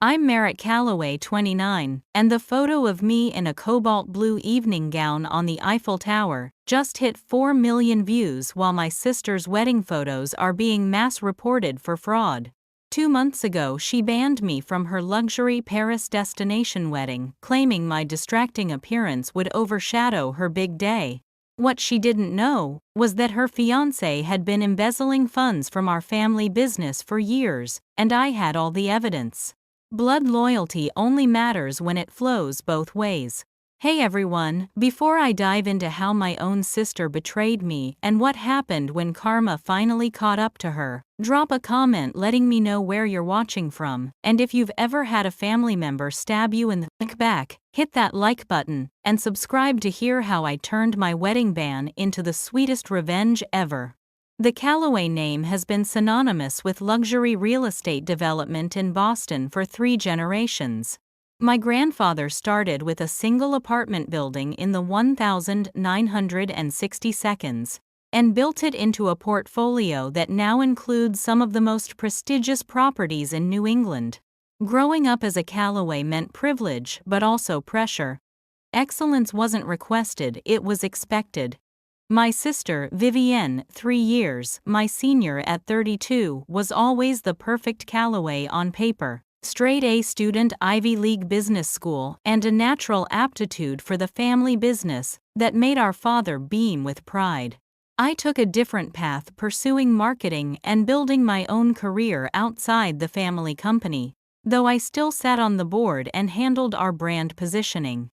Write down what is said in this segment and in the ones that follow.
I'm Merritt Calloway, 29, and the photo of me in a cobalt blue evening gown on the Eiffel Tower just hit 4 million views while my sister's wedding photos are being mass-reported for fraud. 2 months ago she banned me from her luxury Paris destination wedding, claiming my distracting appearance would overshadow her big day. What she didn't know was that her fiancé had been embezzling funds from our family business for years, and I had all the evidence. Blood loyalty only matters when it flows both ways. Hey everyone, before I dive into how my own sister betrayed me and what happened when karma finally caught up to her, drop a comment letting me know where you're watching from, and if you've ever had a family member stab you in the back, hit that like button, and subscribe to hear how I turned my wedding ban into the sweetest revenge ever. The Calloway name has been synonymous with luxury real estate development in Boston for 3 generations. My grandfather started with a single apartment building in the 1962s and built it into a portfolio that now includes some of the most prestigious properties in New England. Growing up as a Calloway meant privilege but also pressure. Excellence wasn't requested, it was expected. My sister, Vivienne, 3 years, my senior at 32, was always the perfect Calloway on paper. Straight A student, Ivy League business school, and a natural aptitude for the family business that made our father beam with pride. I took a different path, pursuing marketing and building my own career outside the family company, though I still sat on the board and handled our brand positioning.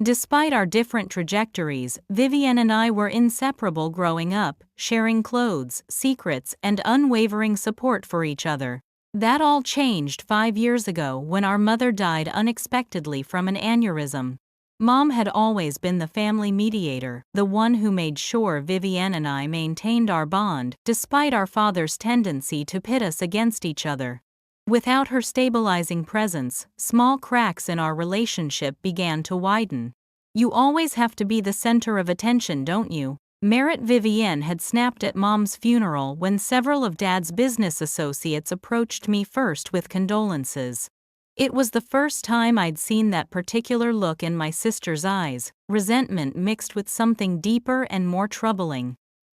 Despite our different trajectories, Vivienne and I were inseparable growing up, sharing clothes, secrets, and unwavering support for each other. That all changed 5 years ago when our mother died unexpectedly from an aneurysm. Mom had always been the family mediator, the one who made sure Vivienne and I maintained our bond, despite our father's tendency to pit us against each other. Without her stabilizing presence, small cracks in our relationship began to widen. You always have to be the center of attention, don't you? Merritt. Vivienne had snapped at Mom's funeral when several of Dad's business associates approached me first with condolences. It was the first time I'd seen that particular look in my sister's eyes, resentment mixed with something deeper and more troubling.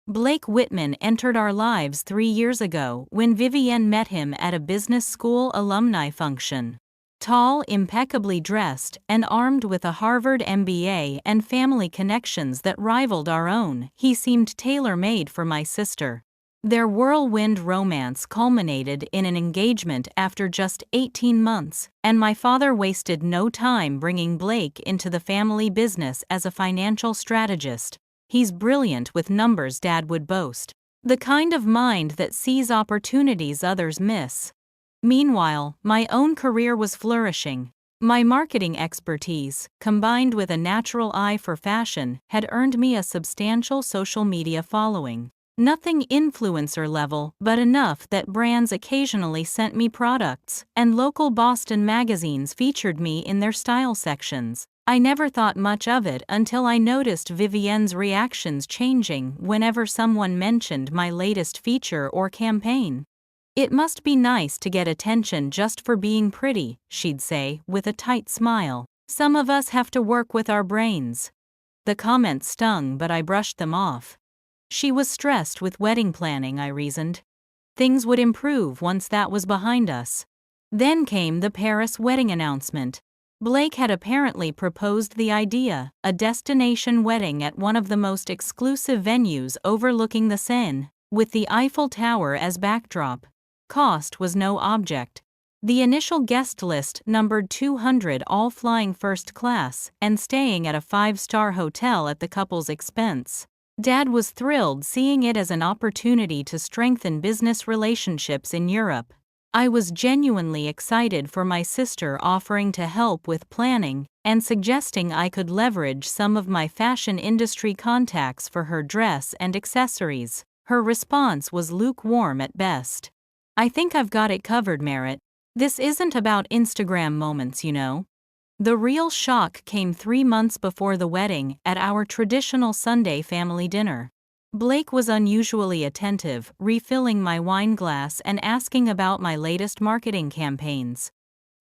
Blake Whitman entered our lives 3 years ago when Vivienne met him at a business school alumni function. Tall, impeccably dressed, and armed with a Harvard MBA and family connections that rivaled our own, he seemed tailor-made for my sister. Their whirlwind romance culminated in an engagement after just 18 months, and my father wasted no time bringing Blake into the family business as a financial strategist. He's brilliant with numbers, Dad would boast. The kind of mind that sees opportunities others miss. Meanwhile, my own career was flourishing. My marketing expertise, combined with a natural eye for fashion, had earned me a substantial social media following. Nothing influencer level, but enough that brands occasionally sent me products, and local Boston magazines featured me in their style sections. I never thought much of it until I noticed Vivienne's reactions changing whenever someone mentioned my latest feature or campaign. "It must be nice to get attention just for being pretty," she'd say, with a tight smile. "Some of us have to work with our brains." The comments stung, but I brushed them off. She was stressed with wedding planning, I reasoned. Things would improve once that was behind us. Then came the Paris wedding announcement. Blake had apparently proposed the idea, a destination wedding at one of the most exclusive venues overlooking the Seine, with the Eiffel Tower as backdrop. Cost was no object. The initial guest list numbered 200, all flying first class and staying at a 5-star hotel at the couple's expense. Dad was thrilled, seeing it as an opportunity to strengthen business relationships in Europe. I was genuinely excited for my sister, offering to help with planning and suggesting I could leverage some of my fashion industry contacts for her dress and accessories. Her response was lukewarm at best. "I think I've got it covered, Merritt. This isn't about Instagram moments, you know." The real shock came 3 months before the wedding, at our traditional Sunday family dinner. Blake was unusually attentive, refilling my wine glass and asking about my latest marketing campaigns.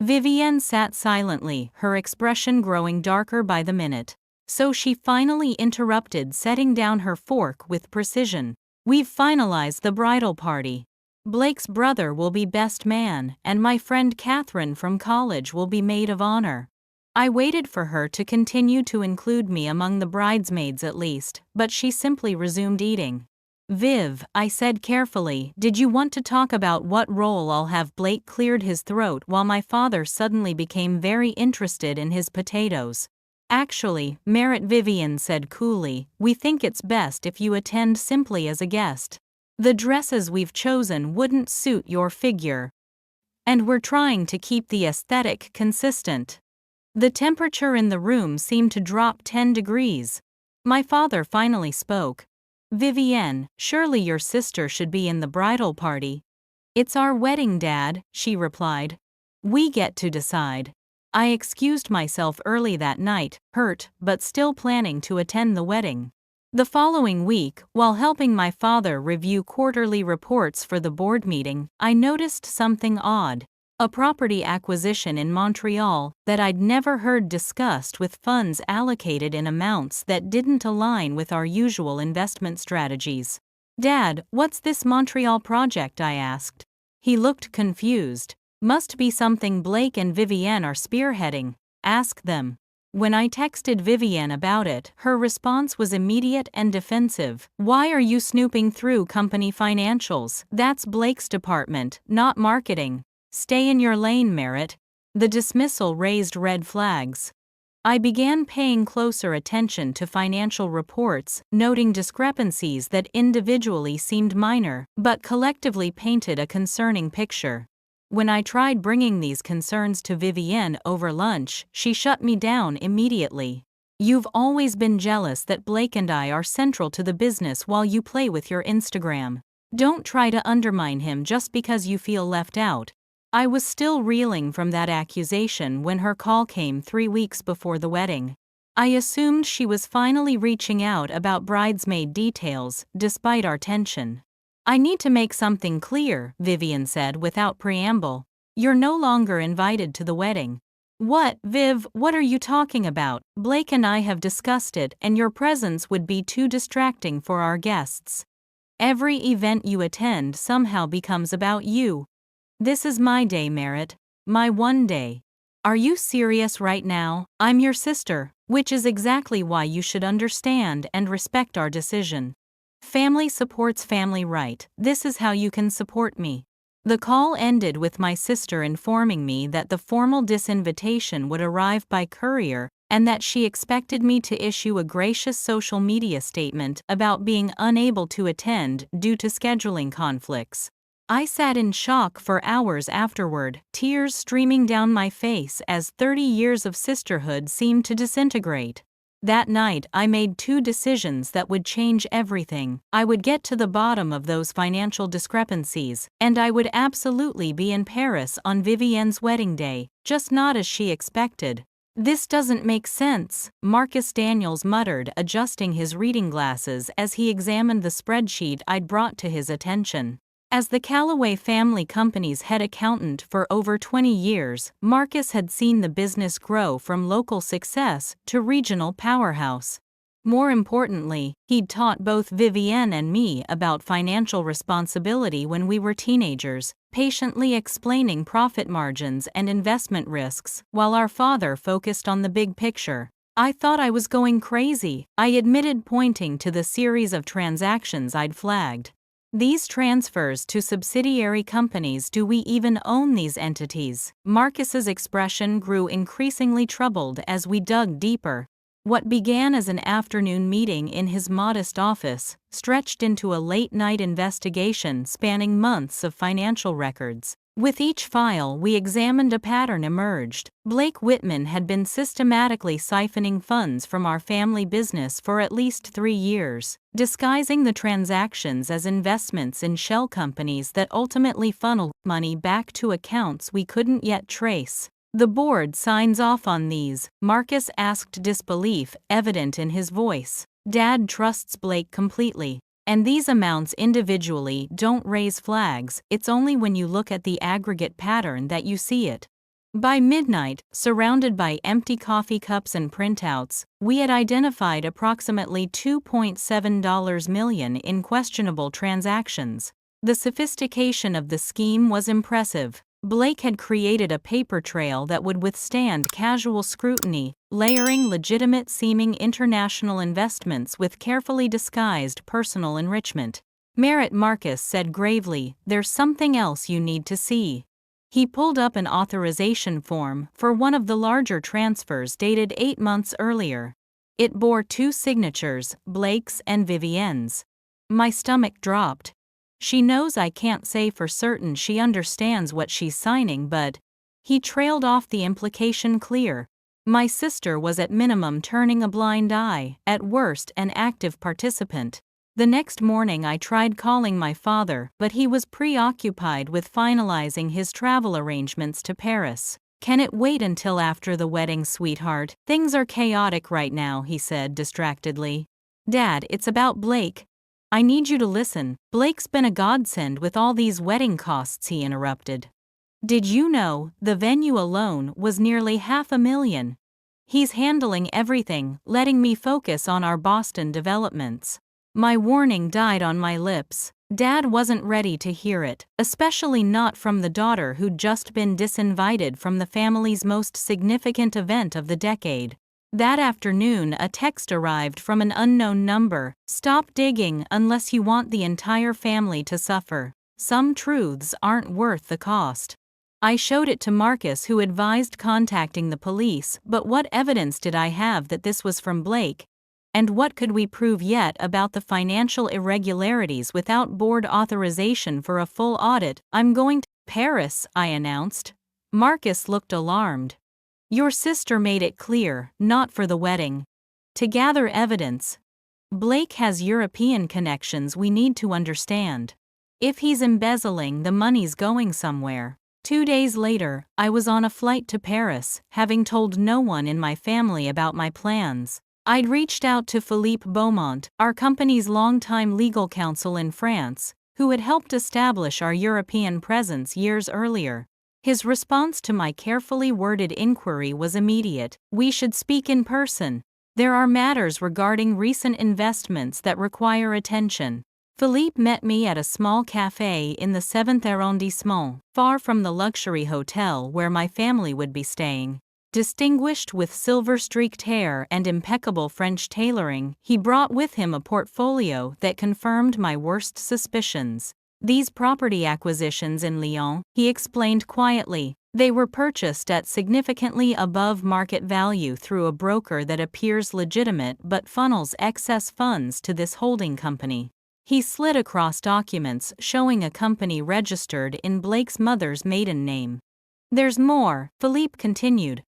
Vivienne sat silently, her expression growing darker by the minute. So she finally interrupted, setting down her fork with precision. We've finalized the bridal party. Blake's brother will be best man, and my friend Catherine from college will be maid of honor. I waited for her to continue to include me among the bridesmaids at least, but she simply resumed eating. Viv, I said carefully, did you want to talk about what role I'll have? Blake cleared his throat while my father suddenly became very interested in his potatoes. Actually, Merritt, Vivienne said coolly, we think it's best if you attend simply as a guest. The dresses we've chosen wouldn't suit your figure. And we're trying to keep the aesthetic consistent. The temperature in the room seemed to drop 10 degrees. My father finally spoke. Vivienne, surely your sister should be in the bridal party. It's our wedding, Dad, she replied. We get to decide. I excused myself early that night, hurt, but still planning to attend the wedding. The following week, while helping my father review quarterly reports for the board meeting, I noticed something odd. A property acquisition in Montreal that I'd never heard discussed, with funds allocated in amounts that didn't align with our usual investment strategies. Dad, what's this Montreal project? I asked. He looked confused. Must be something Blake and Vivienne are spearheading. Ask them. When I texted Vivienne about it, her response was immediate and defensive. Why are you snooping through company financials? That's Blake's department, not marketing. Stay in your lane, Merritt. The dismissal raised red flags. I began paying closer attention to financial reports, noting discrepancies that individually seemed minor, but collectively painted a concerning picture. When I tried bringing these concerns to Vivienne over lunch, she shut me down immediately. You've always been jealous that Blake and I are central to the business while you play with your Instagram. Don't try to undermine him just because you feel left out. I was still reeling from that accusation when her call came 3 weeks before the wedding. I assumed she was finally reaching out about bridesmaid details, despite our tension. I need to make something clear, Vivienne said without preamble. You're no longer invited to the wedding. What, Viv, what are you talking about? Blake and I have discussed it, and your presence would be too distracting for our guests. Every event you attend somehow becomes about you. This is my day, Merritt. My one day. Are you serious right now? I'm your sister, which is exactly why you should understand and respect our decision. Family supports family, right? This is how you can support me. The call ended with my sister informing me that the formal disinvitation would arrive by courier and that she expected me to issue a gracious social media statement about being unable to attend due to scheduling conflicts. I sat in shock for hours afterward, tears streaming down my face as 30 years of sisterhood seemed to disintegrate. That night, I made 2 decisions that would change everything. I would get to the bottom of those financial discrepancies, and I would absolutely be in Paris on Vivienne's wedding day, just not as she expected. This doesn't make sense, Marcus Daniels muttered, adjusting his reading glasses as he examined the spreadsheet I'd brought to his attention. As the Callaway family company's head accountant for over 20 years, Marcus had seen the business grow from local success to regional powerhouse. More importantly, he'd taught both Vivienne and me about financial responsibility when we were teenagers, patiently explaining profit margins and investment risks, while our father focused on the big picture. I thought I was going crazy, I admitted, pointing to the series of transactions I'd flagged. These transfers to subsidiary companies, do we even own these entities? Marcus's expression grew increasingly troubled as we dug deeper. What began as an afternoon meeting in his modest office stretched into a late-night investigation spanning months of financial records. With each file we examined, a pattern emerged. Blake Whitman had been systematically siphoning funds from our family business for at least 3 years, disguising the transactions as investments in shell companies that ultimately funneled money back to accounts we couldn't yet trace. The board signs off on these, Marcus asked, disbelief evident in his voice. Dad trusts Blake completely. And these amounts individually don't raise flags, it's only when you look at the aggregate pattern that you see it. By midnight, surrounded by empty coffee cups and printouts, we had identified approximately $2.7 million in questionable transactions. The sophistication of the scheme was impressive. Blake had created a paper trail that would withstand casual scrutiny, layering legitimate-seeming international investments with carefully disguised personal enrichment. Merritt Marcus said gravely, "There's something else you need to see." He pulled up an authorization form for one of the larger transfers dated 8 months earlier. It bore 2 signatures, Blake's and Vivienne's. My stomach dropped. She knows I can't say for certain she understands what she's signing, but... He trailed off, the implication clear. My sister was at minimum turning a blind eye, at worst an active participant. The next morning I tried calling my father, but he was preoccupied with finalizing his travel arrangements to Paris. "Can it wait until after the wedding, sweetheart? Things are chaotic right now," he said distractedly. "Dad, it's about Blake." "I need you to listen. Blake's been a godsend with all these wedding costs," he interrupted. "Did you know, the venue alone was nearly $500,000. He's handling everything, letting me focus on our Boston developments." My warning died on my lips. Dad wasn't ready to hear it, especially not from the daughter who'd just been disinvited from the family's most significant event of the decade. That afternoon, a text arrived from an unknown number: "Stop digging unless you want the entire family to suffer. Some truths aren't worth the cost." I showed it to Marcus, who advised contacting the police, but what evidence did I have that this was from Blake? And what could we prove yet about the financial irregularities without board authorization for a full audit? "I'm going to Paris," I announced. Marcus looked alarmed. "Your sister made it clear, not for the wedding. To gather evidence. Blake has European connections we need to understand. If he's embezzling, the money's going somewhere." 2 days later, I was on a flight to Paris, having told no one in my family about my plans. I'd reached out to Philippe Beaumont, our company's longtime legal counsel in France, who had helped establish our European presence years earlier. His response to my carefully worded inquiry was immediate: "We should speak in person. There are matters regarding recent investments that require attention." Philippe met me at a small café in the 7th arrondissement, far from the luxury hotel where my family would be staying. Distinguished with silver-streaked hair and impeccable French tailoring, he brought with him a portfolio that confirmed my worst suspicions. "These property acquisitions in Lyon," he explained quietly, "they were purchased at significantly above market value through a broker that appears legitimate but funnels excess funds to this holding company." He slid across documents showing a company registered in Blake's mother's maiden name. "There's more," Philippe continued.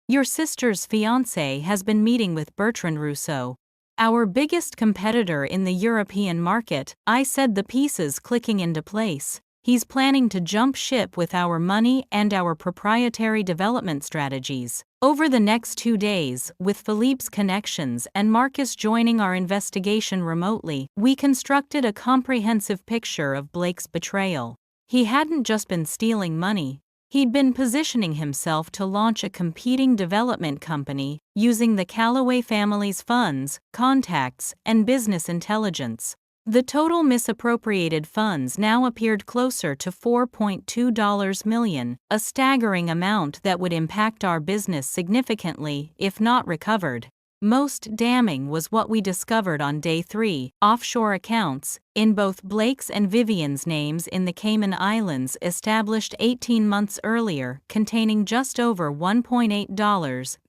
"Your sister's fiancé has been meeting with Bertrand Rousseau, our biggest competitor in the European market." I said, the pieces clicking into place. "He's planning to jump ship with our money and our proprietary development strategies." Over the next 2 days, with Philippe's connections and Marcus joining our investigation remotely, we constructed a comprehensive picture of Blake's betrayal. He hadn't just been stealing money. He'd been positioning himself to launch a competing development company, using the Callaway family's funds, contacts, and business intelligence. The total misappropriated funds now appeared closer to $4.2 million, a staggering amount that would impact our business significantly if not recovered. Most damning was what we discovered on day 3, offshore accounts, in both Blake's and Vivienne's names in the Cayman Islands, established 18 months earlier, containing just over $1.8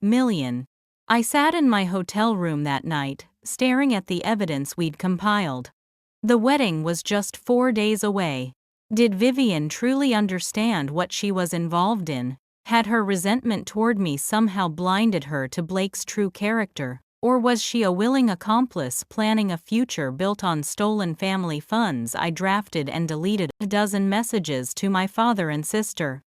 million. I sat in my hotel room that night, staring at the evidence we'd compiled. The wedding was just 4 days away. Did Vivienne truly understand what she was involved in? Had her resentment toward me somehow blinded her to Blake's true character? Or was she a willing accomplice planning a future built on stolen family funds? I drafted and deleted a dozen messages to my father and sister.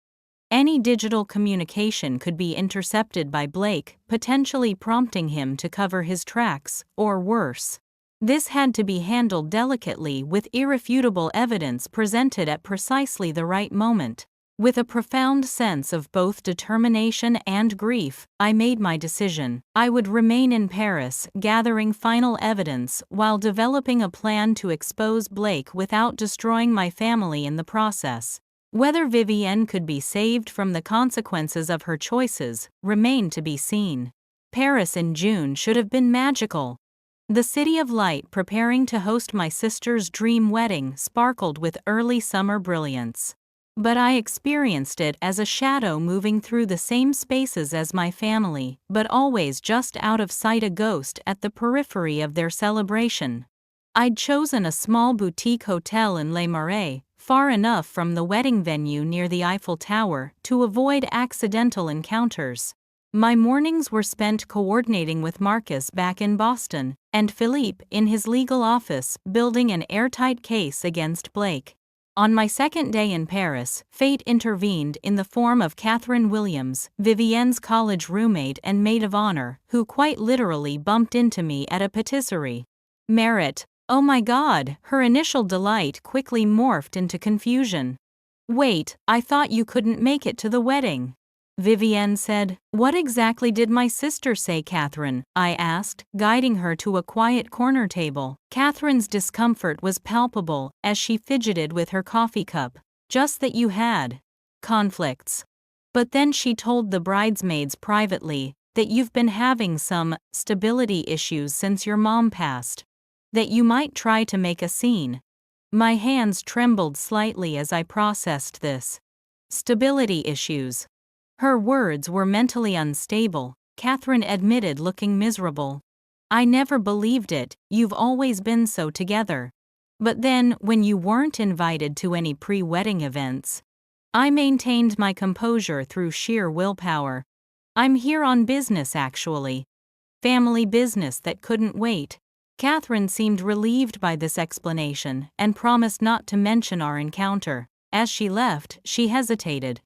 Any digital communication could be intercepted by Blake, potentially prompting him to cover his tracks, or worse. This had to be handled delicately, with irrefutable evidence presented at precisely the right moment. With a profound sense of both determination and grief, I made my decision. I would remain in Paris, gathering final evidence while developing a plan to expose Blake without destroying my family in the process. Whether Vivienne could be saved from the consequences of her choices remained to be seen. Paris in June should have been magical. The city of light preparing to host my sister's dream wedding sparkled with early summer brilliance. But I experienced it as a shadow moving through the same spaces as my family, but always just out of sight, a ghost at the periphery of their celebration. I'd chosen a small boutique hotel in Les Marais, far enough from the wedding venue near the Eiffel Tower to avoid accidental encounters. My mornings were spent coordinating with Marcus back in Boston, and Philippe in his legal office building an airtight case against Blake. On my second day in Paris, fate intervened in the form of Catherine Williams, Vivienne's college roommate and maid of honor, who quite literally bumped into me at a patisserie. Merit. Oh my God, her initial delight quickly morphed into confusion. Wait, I thought you couldn't make it to the wedding. Vivienne said. What exactly did my sister say, Catherine? I asked, guiding her to a quiet corner table. Catherine's discomfort was palpable as she fidgeted with her coffee cup. Just that you had conflicts. But then she told the bridesmaids privately that you've been having some stability issues since your mom passed. That you might try to make a scene. My hands trembled slightly as I processed this. Stability issues. Her words were mentally unstable, Catherine admitted, looking miserable. I never believed it, you've always been so together. But then, when you weren't invited to any pre-wedding events, I maintained my composure through sheer willpower. I'm here on business, actually. Family business that couldn't wait. Catherine seemed relieved by this explanation and promised not to mention our encounter. As she left, she hesitated.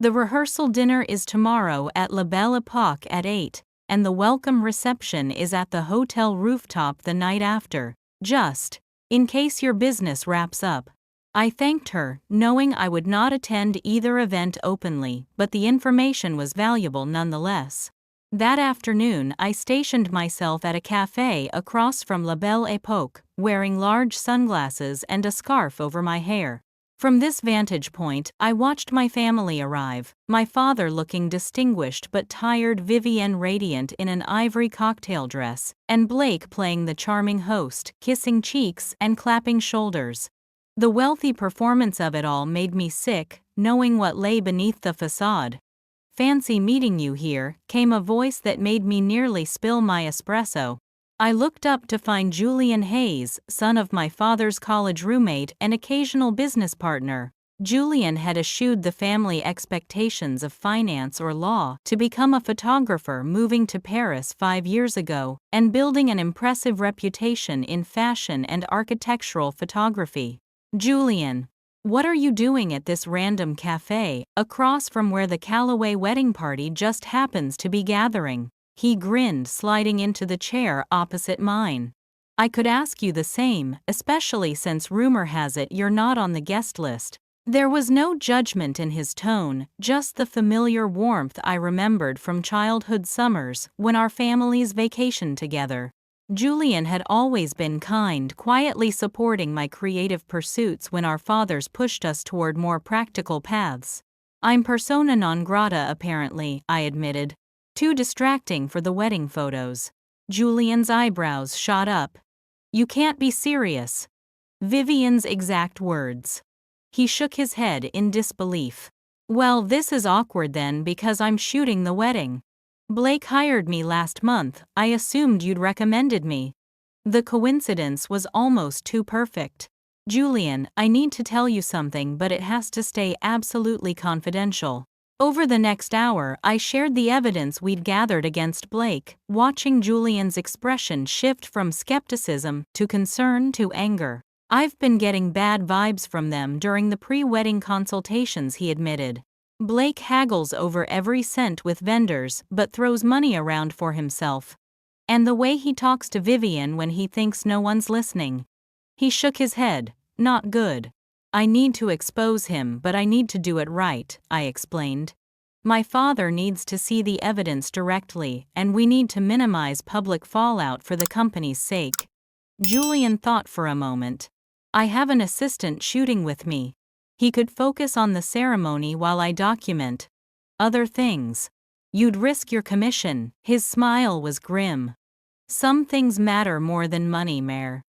The rehearsal dinner is tomorrow at La Belle Epoque at 8, and the welcome reception is at the hotel rooftop the night after, just in case your business wraps up. I thanked her, knowing I would not attend either event openly, but the information was valuable nonetheless. That afternoon, I stationed myself at a café across from La Belle Epoque, wearing large sunglasses and a scarf over my hair. From this vantage point, I watched my family arrive, my father looking distinguished but tired, Vivienne radiant in an ivory cocktail dress, and Blake playing the charming host, kissing cheeks and clapping shoulders. The wealthy performance of it all made me sick, knowing what lay beneath the facade. Fancy meeting you here, came a voice that made me nearly spill my espresso. I looked up to find Julian Hayes, son of my father's college roommate and occasional business partner. Julian had eschewed the family expectations of finance or law to become a photographer, moving to Paris 5 years ago and building an impressive reputation in fashion and architectural photography. Julian, what are you doing at this random cafe, across from where the Calloway wedding party just happens to be gathering? He grinned, sliding into the chair opposite mine. I could ask you the same, especially since rumor has it you're not on the guest list. There was no judgment in his tone, just the familiar warmth I remembered from childhood summers when our families vacationed together. Julian had always been kind, quietly supporting my creative pursuits when our fathers pushed us toward more practical paths. I'm persona non grata apparently, I admitted. Too distracting for the wedding photos. Julian's eyebrows shot up. You can't be serious. Vivienne's exact words. He shook his head in disbelief. Well, this is awkward then because I'm shooting the wedding. Blake hired me last month, I assumed you'd recommended me. The coincidence was almost too perfect. Julian, I need to tell you something, but it has to stay absolutely confidential. Over the next hour, I shared the evidence we'd gathered against Blake, watching Julian's expression shift from skepticism to concern to anger. I've been getting bad vibes from them during the pre-wedding consultations, he admitted. Blake haggles over every cent with vendors but throws money around for himself. And the way he talks to Vivienne when he thinks no one's listening. He shook his head. Not good. I need to expose him, but I need to do it right, I explained. My father needs to see the evidence directly, and we need to minimize public fallout for the company's sake. Julian thought for a moment. I have an assistant shooting with me. He could focus on the ceremony while I document other things. You'd risk your commission. His smile was grim. Some things matter more than money, Mayor.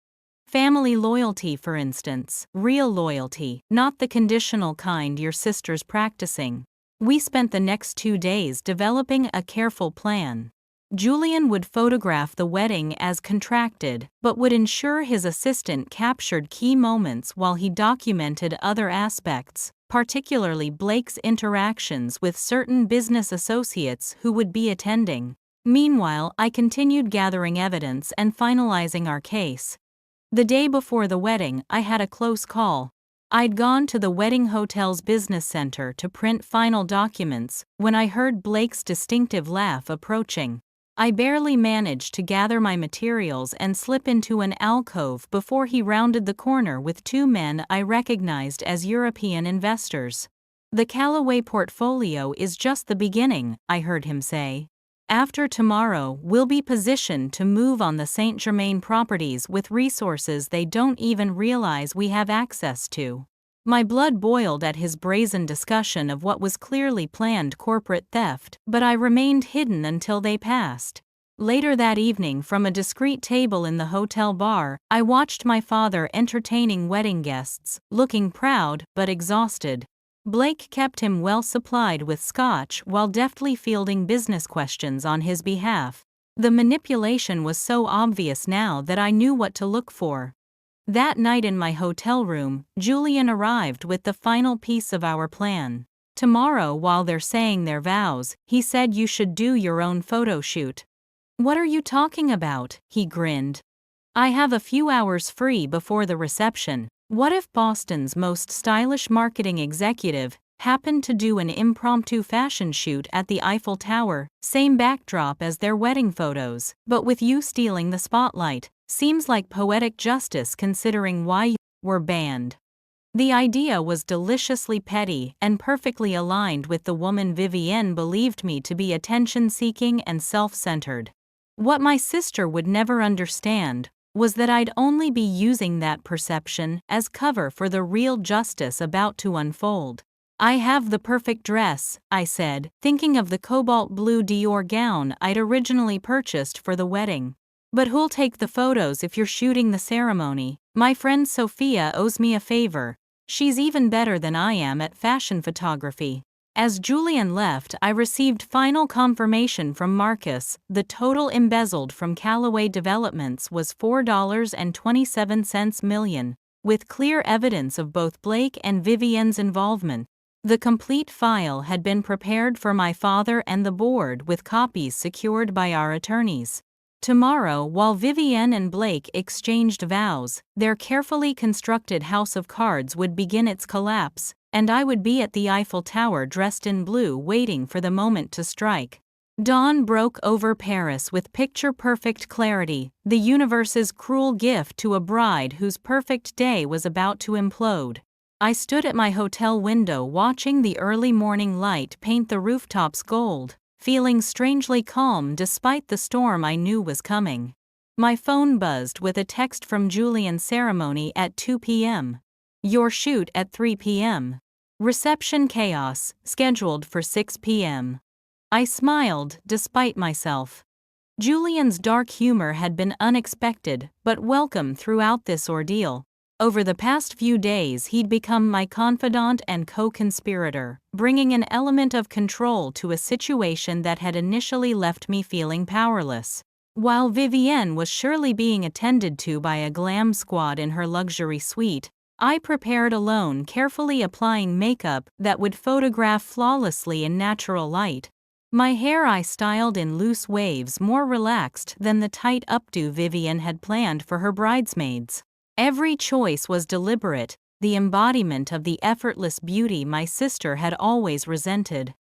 Family loyalty, for instance, real loyalty, not the conditional kind your sister's practicing. We spent the next 2 days developing a careful plan. Julian would photograph the wedding as contracted, but would ensure his assistant captured key moments while he documented other aspects, particularly Blake's interactions with certain business associates who would be attending. Meanwhile, I continued gathering evidence and finalizing our case. The day before the wedding, I had a close call. I'd gone to the wedding hotel's business center to print final documents when I heard Blake's distinctive laugh approaching. I barely managed to gather my materials and slip into an alcove before he rounded the corner with 2 men I recognized as European investors. The Callaway portfolio is just the beginning, I heard him say. After tomorrow, we'll be positioned to move on the Saint Germain properties with resources they don't even realize we have access to. My blood boiled at his brazen discussion of what was clearly planned corporate theft, but I remained hidden until they passed. Later that evening, from a discreet table in the hotel bar, I watched my father entertaining wedding guests, looking proud but exhausted. Blake kept him well supplied with scotch while deftly fielding business questions on his behalf. The manipulation was so obvious now that I knew what to look for. That night in my hotel room, Julian arrived with the final piece of our plan. Tomorrow, while they're saying their vows, he said you should do your own photo shoot. What are you talking about? He grinned. I have a few hours free before the reception. What if Boston's most stylish marketing executive happened to do an impromptu fashion shoot at the Eiffel Tower, same backdrop as their wedding photos, but with you stealing the spotlight? Seems like poetic justice considering why you were banned. The idea was deliciously petty and perfectly aligned with the woman Vivienne believed me to be attention-seeking and self-centered. What my sister would never understand was that I'd only be using that perception as cover for the real justice about to unfold. I have the perfect dress, I said, thinking of the cobalt blue Dior gown I'd originally purchased for the wedding. But who'll take the photos if you're shooting the ceremony? My friend Sophia owes me a favor. She's even better than I am at fashion photography. As Julian left, I received final confirmation from Marcus. The total embezzled from Callaway Developments was $4.27 million, with clear evidence of both Blake and Vivienne's involvement. The complete file had been prepared for my father and the board, with copies secured by our attorneys. Tomorrow, while Vivienne and Blake exchanged vows, their carefully constructed house of cards would begin its collapse, and I would be at the Eiffel Tower dressed in blue waiting for the moment to strike. Dawn broke over Paris with picture-perfect clarity, the universe's cruel gift to a bride whose perfect day was about to implode. I stood at my hotel window watching the early morning light paint the rooftops gold, feeling strangely calm despite the storm I knew was coming. My phone buzzed with a text from Julian's ceremony at 2 p.m. Your shoot at 3 p.m. Reception chaos, scheduled for 6 p.m. I smiled, despite myself. Julian's dark humor had been unexpected, but welcome throughout this ordeal. Over the past few days he'd become my confidant and co-conspirator, bringing an element of control to a situation that had initially left me feeling powerless. While Vivienne was surely being attended to by a glam squad in her luxury suite, I prepared alone, carefully applying makeup that would photograph flawlessly in natural light. My hair I styled in loose waves, more relaxed than the tight updo Vivienne had planned for her bridesmaids. Every choice was deliberate, the embodiment of the effortless beauty my sister had always resented.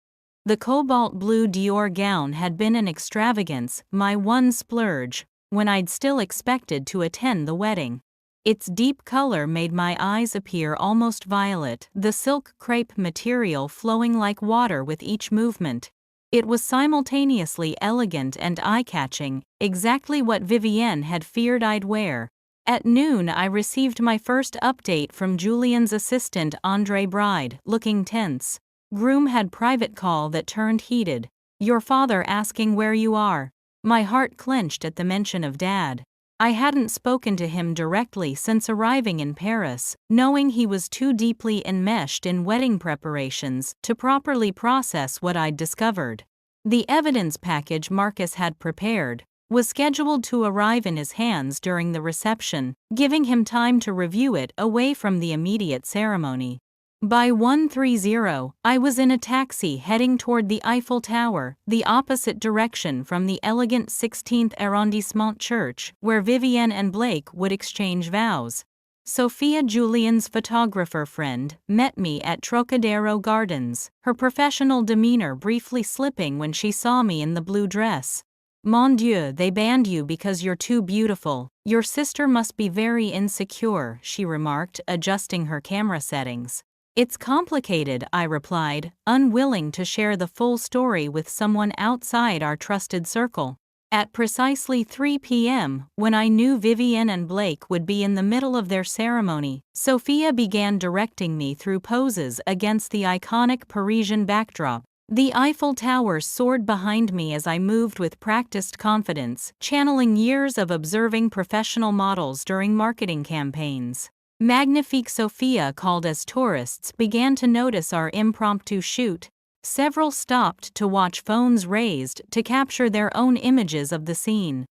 The cobalt blue Dior gown had been an extravagance, my one splurge, when I'd still expected to attend the wedding. Its deep color made my eyes appear almost violet, the silk crepe material flowing like water with each movement. It was simultaneously elegant and eye-catching, exactly what Vivienne had feared I'd wear. At noon I received my first update from Julian's assistant Andre Bride, looking tense. Groom had private call that turned heated. Your father asking where you are. My heart clenched at the mention of Dad. I hadn't spoken to him directly since arriving in Paris, knowing he was too deeply enmeshed in wedding preparations to properly process what I'd discovered. The evidence package Marcus had prepared was scheduled to arrive in his hands during the reception, giving him time to review it away from the immediate ceremony. By 1:30, I was in a taxi heading toward the Eiffel Tower, the opposite direction from the elegant 16th arrondissement church, where Vivienne and Blake would exchange vows. Sophia, Julian's photographer friend, met me at Trocadero Gardens, her professional demeanor briefly slipping when she saw me in the blue dress. Mon Dieu, they banned you because you're too beautiful. Your sister must be very insecure, she remarked, adjusting her camera settings. It's complicated, I replied, unwilling to share the full story with someone outside our trusted circle. At precisely 3 p.m., when I knew Vivienne and Blake would be in the middle of their ceremony, Sophia began directing me through poses against the iconic Parisian backdrop. The Eiffel Tower soared behind me as I moved with practiced confidence, channeling years of observing professional models during marketing campaigns. Magnifique Sophia called as tourists began to notice our impromptu shoot. Several stopped to watch, phones raised to capture their own images of the scene.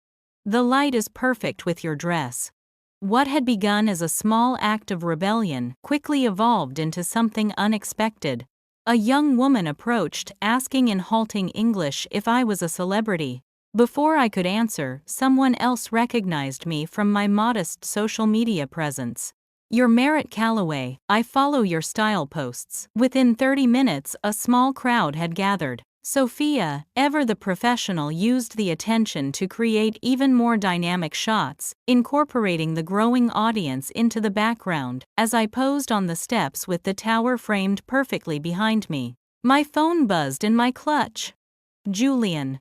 The light is perfect with your dress. What had begun as a small act of rebellion quickly evolved into something unexpected. A young woman approached, asking in halting English if I was a celebrity. Before I could answer, someone else recognized me from my modest social media presence. You're Merritt Calloway, I follow your style posts. Within 30 minutes, a small crowd had gathered. Sophia, ever the professional, used the attention to create even more dynamic shots, incorporating the growing audience into the background, as I posed on the steps with the tower framed perfectly behind me. My phone buzzed in my clutch. Julian.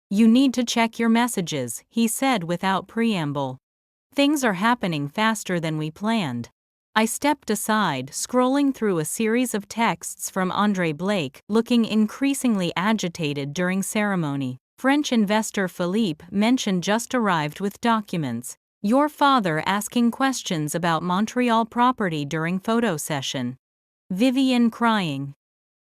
You need to check your messages, he said without preamble. Things are happening faster than we planned. I stepped aside, scrolling through a series of texts from Andre Blake, looking increasingly agitated during ceremony. French investor Philippe mentioned just arrived with documents. Your father asking questions about Montreal property during photo session. Vivienne crying.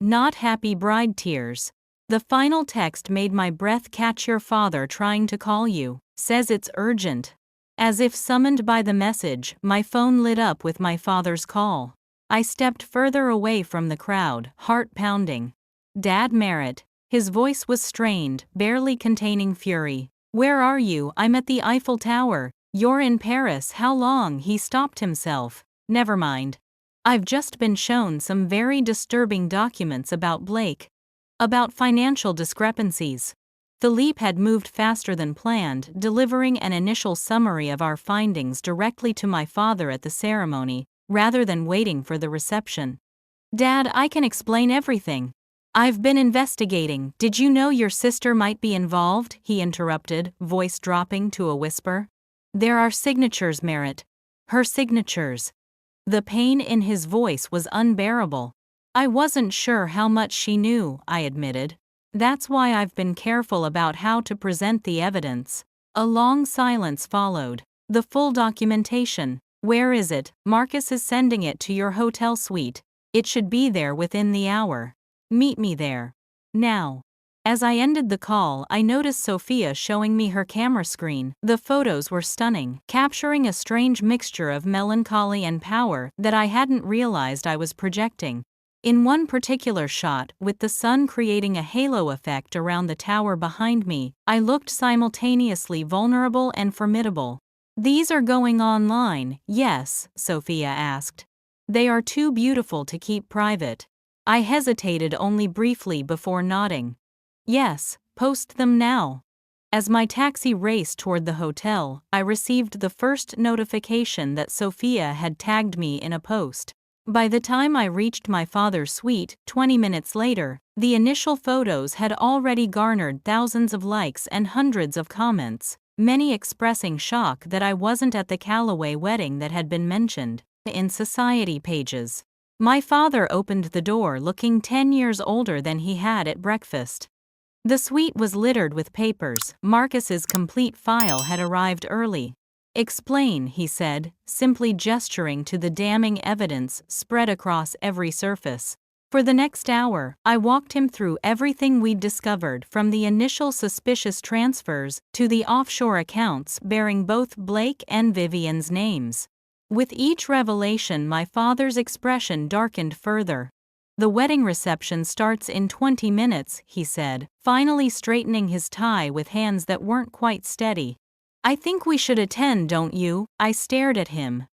Not happy bride tears. The final text made my breath catch. Your father trying to call you. Says it's urgent. As if summoned by the message, my phone lit up with my father's call. I stepped further away from the crowd, heart pounding. Dad Merritt. His voice was strained, barely containing fury. Where are you? I'm at the Eiffel Tower. You're in Paris. How long? He stopped himself. Never mind. I've just been shown some very disturbing documents about Blake. About financial discrepancies. Philippe had moved faster than planned, delivering an initial summary of our findings directly to my father at the ceremony, rather than waiting for the reception. Dad, I can explain everything. I've been investigating. Did you know your sister might be involved? He interrupted, voice dropping to a whisper. There are signatures, Merritt. Her signatures. The pain in his voice was unbearable. I wasn't sure how much she knew, I admitted. That's why I've been careful about how to present the evidence. A long silence followed. The full documentation. Where is it? Marcus is sending it to your hotel suite. It should be there within the hour. Meet me there. Now. As I ended the call, I noticed Sophia showing me her camera screen. The photos were stunning, capturing a strange mixture of melancholy and power that I hadn't realized I was projecting. In one particular shot, with the sun creating a halo effect around the tower behind me, I looked simultaneously vulnerable and formidable. These are going online, yes? Sophia asked. They are too beautiful to keep private. I hesitated only briefly before nodding. Yes, post them now. As my taxi raced toward the hotel, I received the first notification that Sophia had tagged me in a post. By the time I reached my father's suite, 20 minutes later, the initial photos had already garnered thousands of likes and hundreds of comments, many expressing shock that I wasn't at the Calloway wedding that had been mentioned in society pages. My father opened the door looking 10 years older than he had at breakfast. The suite was littered with papers. Marcus's complete file had arrived early. "Explain," he said, simply gesturing to the damning evidence spread across every surface. For the next hour, I walked him through everything we'd discovered, from the initial suspicious transfers to the offshore accounts bearing both Blake and Vivian's names. With each revelation, my father's expression darkened further. "The wedding reception starts in 20 minutes, he said, finally straightening his tie with hands that weren't quite steady. "I think we should attend, don't you?" I stared at him.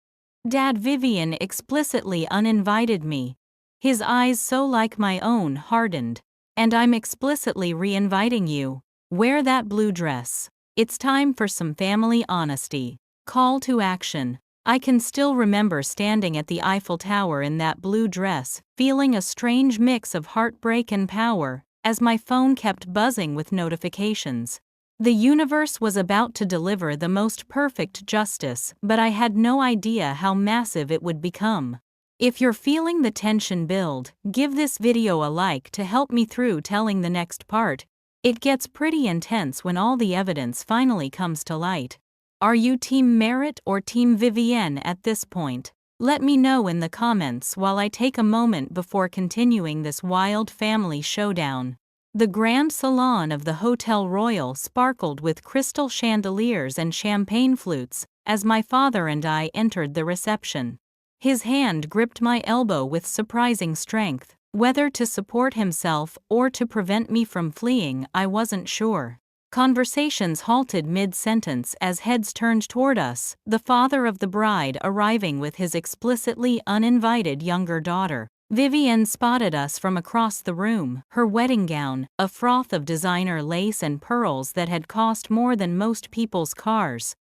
"Dad, Vivian explicitly uninvited me." His eyes, so like my own, hardened. "And I'm explicitly re-inviting you. Wear that blue dress. It's time for some family honesty." Call to action. I can still remember standing at the Eiffel Tower in that blue dress, feeling a strange mix of heartbreak and power, as my phone kept buzzing with notifications. The universe was about to deliver the most perfect justice, but I had no idea how massive it would become. If you're feeling the tension build, give this video a like to help me through telling the next part. It gets pretty intense when all the evidence finally comes to light. Are you Team Merritt or Team Vivienne at this point? Let me know in the comments while I take a moment before continuing this wild family showdown. The grand salon of the Hotel Royal sparkled with crystal chandeliers and champagne flutes as my father and I entered the reception. His hand gripped my elbow with surprising strength. Whether to support himself or to prevent me from fleeing, I wasn't sure. Conversations halted mid-sentence as heads turned toward us, the father of the bride arriving with his explicitly uninvited younger daughter. Vivian spotted us from across the room, her wedding gown, a froth of designer lace and pearls that had cost more than most people's cars.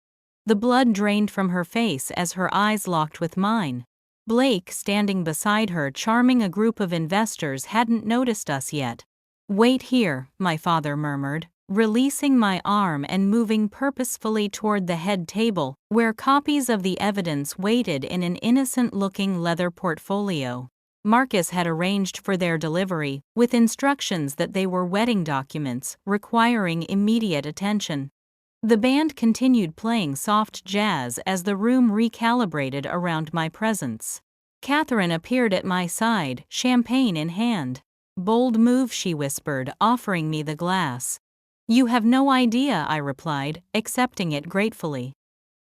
The blood drained from her face as her eyes locked with mine. Blake, standing beside her, charming a group of investors, hadn't noticed us yet. "Wait here," my father murmured, releasing my arm and moving purposefully toward the head table, where copies of the evidence waited in an innocent-looking leather portfolio. Marcus had arranged for their delivery, with instructions that they were wedding documents, requiring immediate attention. The band continued playing soft jazz as the room recalibrated around my presence. Catherine appeared at my side, champagne in hand. "Bold move," she whispered, offering me the glass. "You have no idea," I replied, accepting it gratefully.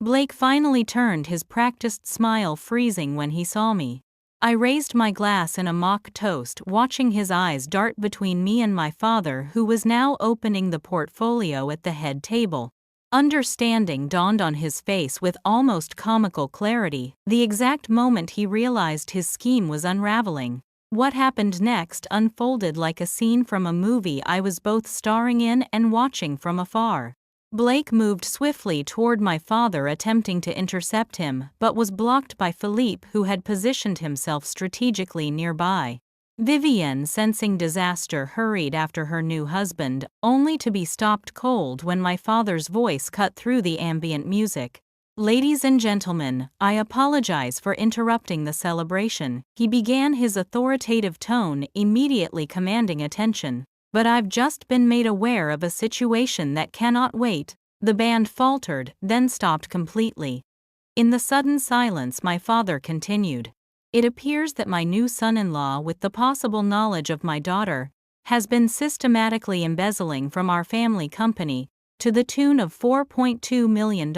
Blake finally turned, his practiced smile freezing when he saw me. I raised my glass in a mock toast, watching his eyes dart between me and my father, who was now opening the portfolio at the head table. Understanding dawned on his face with almost comical clarity, the exact moment he realized his scheme was unraveling. What happened next unfolded like a scene from a movie I was both starring in and watching from afar. Blake moved swiftly toward my father, attempting to intercept him, but was blocked by Philippe, who had positioned himself strategically nearby. Vivienne, sensing disaster, hurried after her new husband, only to be stopped cold when my father's voice cut through the ambient music. "Ladies and gentlemen, I apologize for interrupting the celebration," he began, his authoritative tone immediately commanding attention. "But I've just been made aware of a situation that cannot wait." The band faltered, then stopped completely. In the sudden silence, my father continued. "It appears that my new son-in-law, with the possible knowledge of my daughter, has been systematically embezzling from our family company to the tune of $4.2 million.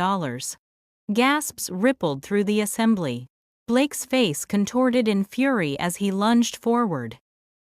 Gasps rippled through the assembly. Blake's face contorted in fury as he lunged forward.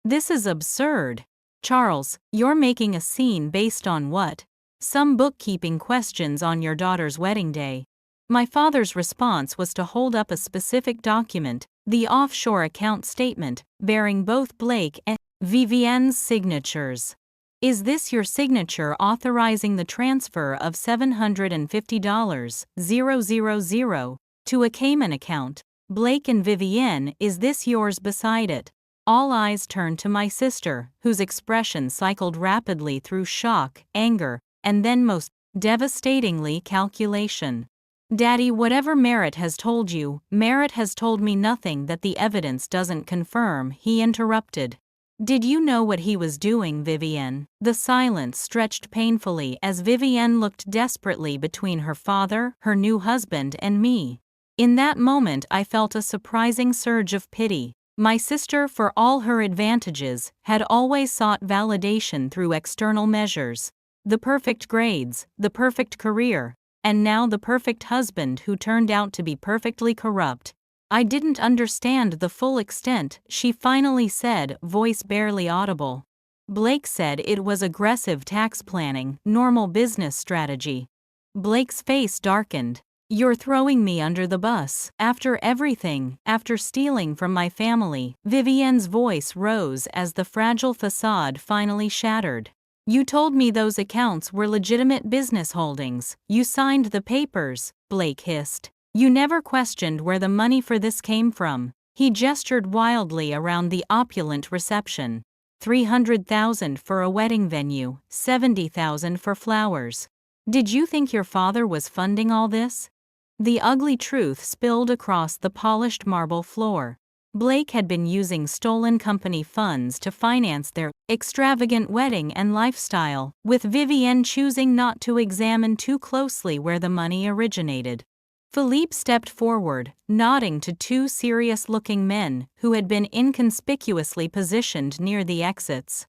"This is absurd. Charles, you're making a scene based on what? Some bookkeeping questions on your daughter's wedding day." My father's response was to hold up a specific document, the offshore account statement, bearing both Blake and Vivienne's signatures. Is this your signature authorizing the transfer of $750,000 to a Cayman account? Blake and Vivienne, is this yours beside it? All eyes turned to my sister, whose expression cycled rapidly through shock, anger, and then most devastatingly calculation. Daddy, whatever Merritt has told you, Merritt has told me nothing that the evidence doesn't confirm, he interrupted. Did you know what he was doing, Vivienne? The silence stretched painfully as Vivienne looked desperately between her father, her new husband, and me. In that moment I felt a surprising surge of pity. My sister, for all her advantages, had always sought validation through external measures. The perfect grades, the perfect career, and now the perfect husband who turned out to be perfectly corrupt. I didn't understand the full extent, she finally said, voice barely audible. Blake said it was aggressive tax planning, normal business strategy. Blake's face darkened. You're throwing me under the bus. After everything, after stealing from my family, Vivienne's voice rose as the fragile facade finally shattered. You told me those accounts were legitimate business holdings. You signed the papers, Blake hissed. You never questioned where the money for this came from. He gestured wildly around the opulent reception. $300,000 for a wedding venue, $70,000 for flowers. Did you think your father was funding all this? The ugly truth spilled across the polished marble floor. Blake had been using stolen company funds to finance their extravagant wedding and lifestyle, with Vivienne choosing not to examine too closely where the money originated. Philippe stepped forward, nodding to two serious-looking men who had been inconspicuously positioned near the exits.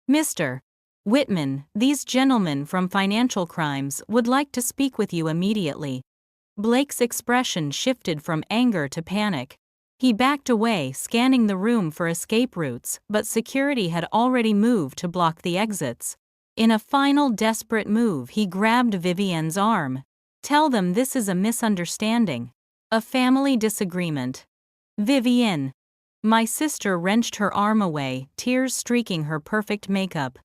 Mr. Whitman, these gentlemen from financial crimes would like to speak with you immediately. Blake's expression shifted from anger to panic. He backed away, scanning the room for escape routes, but security had already moved to block the exits. In a final desperate move, he grabbed Vivienne's arm. Tell them this is a misunderstanding. A family disagreement. Vivienne. My sister wrenched her arm away, tears streaking her perfect makeup.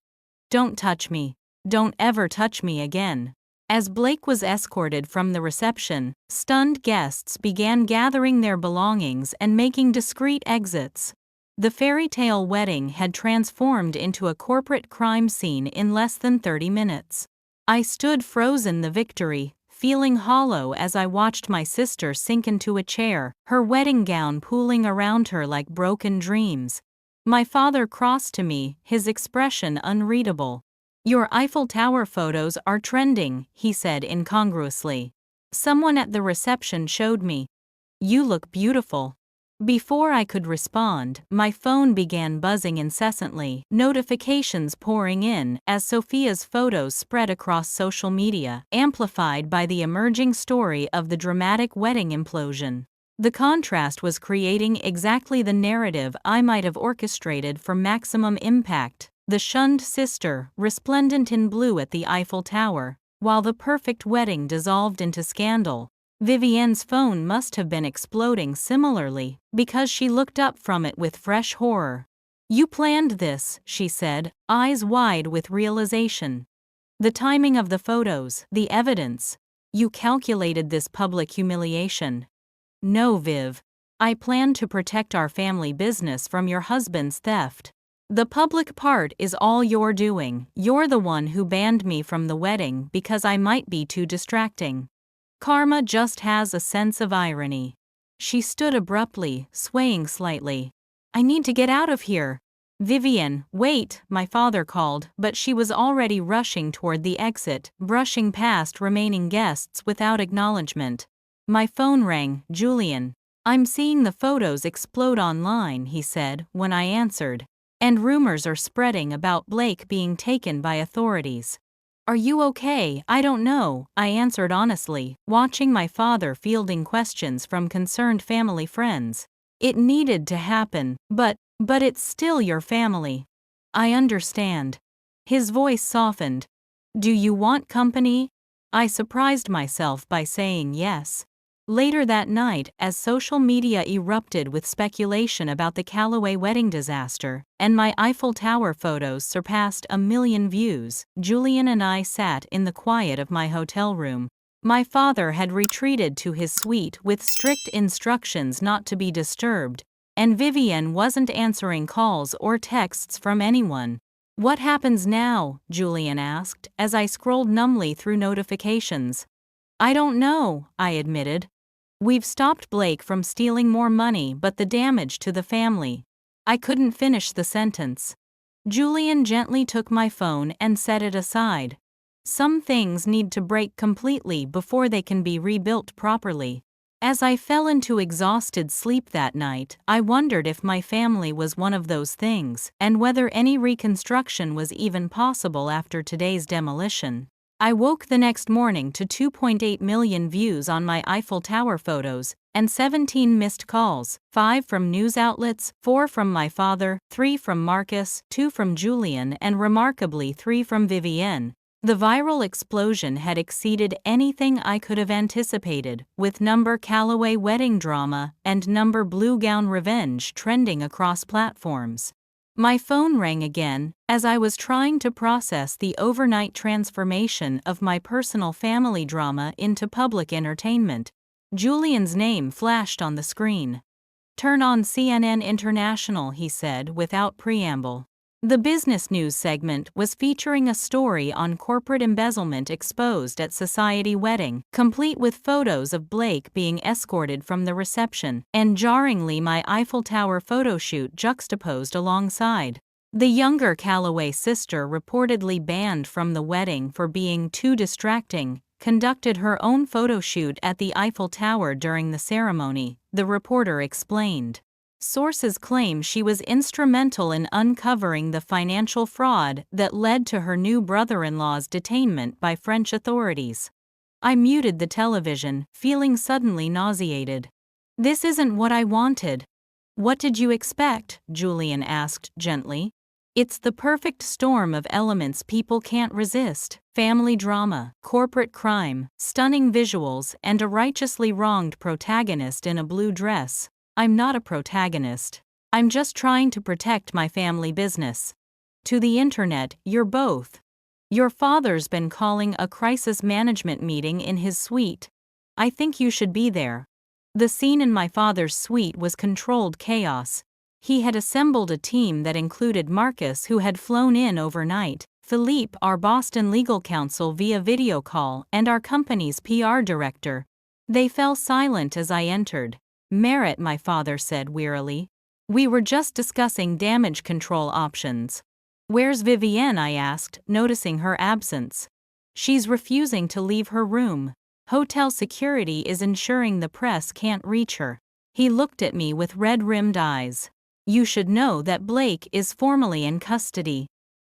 Don't touch me. Don't ever touch me again. As Blake was escorted from the reception, stunned guests began gathering their belongings and making discreet exits. The fairy tale wedding had transformed into a corporate crime scene in less than 30 minutes. I stood frozen, the victory, feeling hollow as I watched my sister sink into a chair, her wedding gown pooling around her like broken dreams. My father crossed to me, his expression unreadable. Your Eiffel Tower photos are trending, he said incongruously. Someone at the reception showed me. You look beautiful. Before I could respond, my phone began buzzing incessantly, notifications pouring in as Sophia's photos spread across social media, amplified by the emerging story of the dramatic wedding implosion. The contrast was creating exactly the narrative I might have orchestrated for maximum impact. The shunned sister, resplendent in blue at the Eiffel Tower, while the perfect wedding dissolved into scandal. Vivienne's phone must have been exploding similarly, because she looked up from it with fresh horror. You planned this, she said, eyes wide with realization. The timing of the photos, the evidence. You calculated this public humiliation. No, Viv. I planned to protect our family business from your husband's theft. The public part is all you're doing. You're the one who banned me from the wedding because I might be too distracting. Karma just has a sense of irony. She stood abruptly, swaying slightly. I need to get out of here. Vivienne, wait, my father called, but she was already rushing toward the exit, brushing past remaining guests without acknowledgement. My phone rang. Julian. I'm seeing the photos explode online, he said, when I answered. And rumors are spreading about Blake being taken by authorities. Are you okay? I don't know, I answered honestly, watching my father fielding questions from concerned family friends. It needed to happen, but it's still your family. I understand. His voice softened. Do you want company? I surprised myself by saying yes. Later that night, as social media erupted with speculation about the Callaway wedding disaster, and my Eiffel Tower photos surpassed 1 million views, Julian and I sat in the quiet of my hotel room. My father had retreated to his suite with strict instructions not to be disturbed, and Vivienne wasn't answering calls or texts from anyone. "What happens now?" Julian asked, as I scrolled numbly through notifications. "I don't know," I admitted. "We've stopped Blake from stealing more money, but the damage to the family." I couldn't finish the sentence. Julian gently took my phone and set it aside. "Some things need to break completely before they can be rebuilt properly." As I fell into exhausted sleep that night, I wondered if my family was one of those things, and whether any reconstruction was even possible after today's demolition. I woke the next morning to 2.8 million views on my Eiffel Tower photos, and 17 missed calls, 5 from news outlets, 4 from my father, 3 from Marcus, 2 from Julian, and remarkably 3 from Vivienne. The viral explosion had exceeded anything I could have anticipated, with number Callaway wedding drama and number blue gown revenge trending across platforms. My phone rang again, as I was trying to process the overnight transformation of my personal family drama into public entertainment. Julian's name flashed on the screen. "Turn on CNN International," he said without preamble. The business news segment was featuring a story on corporate embezzlement exposed at Society Wedding, complete with photos of Blake being escorted from the reception, and jarringly my Eiffel Tower photoshoot juxtaposed alongside. The younger Callaway sister, reportedly banned from the wedding for being too distracting, conducted her own photoshoot at the Eiffel Tower during the ceremony, the reporter explained. Sources claim she was instrumental in uncovering the financial fraud that led to her new brother-in-law's detainment by French authorities. I muted the television, feeling suddenly nauseated. "This isn't what I wanted." "What did you expect?" Julian asked gently. "It's the perfect storm of elements people can't resist: family drama, corporate crime, stunning visuals, and a righteously wronged protagonist in a blue dress." "I'm not a protagonist. I'm just trying to protect my family business." To the internet, "You're both. Your father's been calling a crisis management meeting in his suite. I think you should be there." The scene in my father's suite was controlled chaos. He had assembled a team that included Marcus, who had flown in overnight, Philippe, our Boston legal counsel via video call, and our company's PR director. They fell silent as I entered. "Merritt," my father said wearily. "We were just discussing damage control options." "Where's Vivienne?" I asked, noticing her absence. "She's refusing to leave her room. Hotel security is ensuring the press can't reach her." He looked at me with red-rimmed eyes. "You should know that Blake is formally in custody.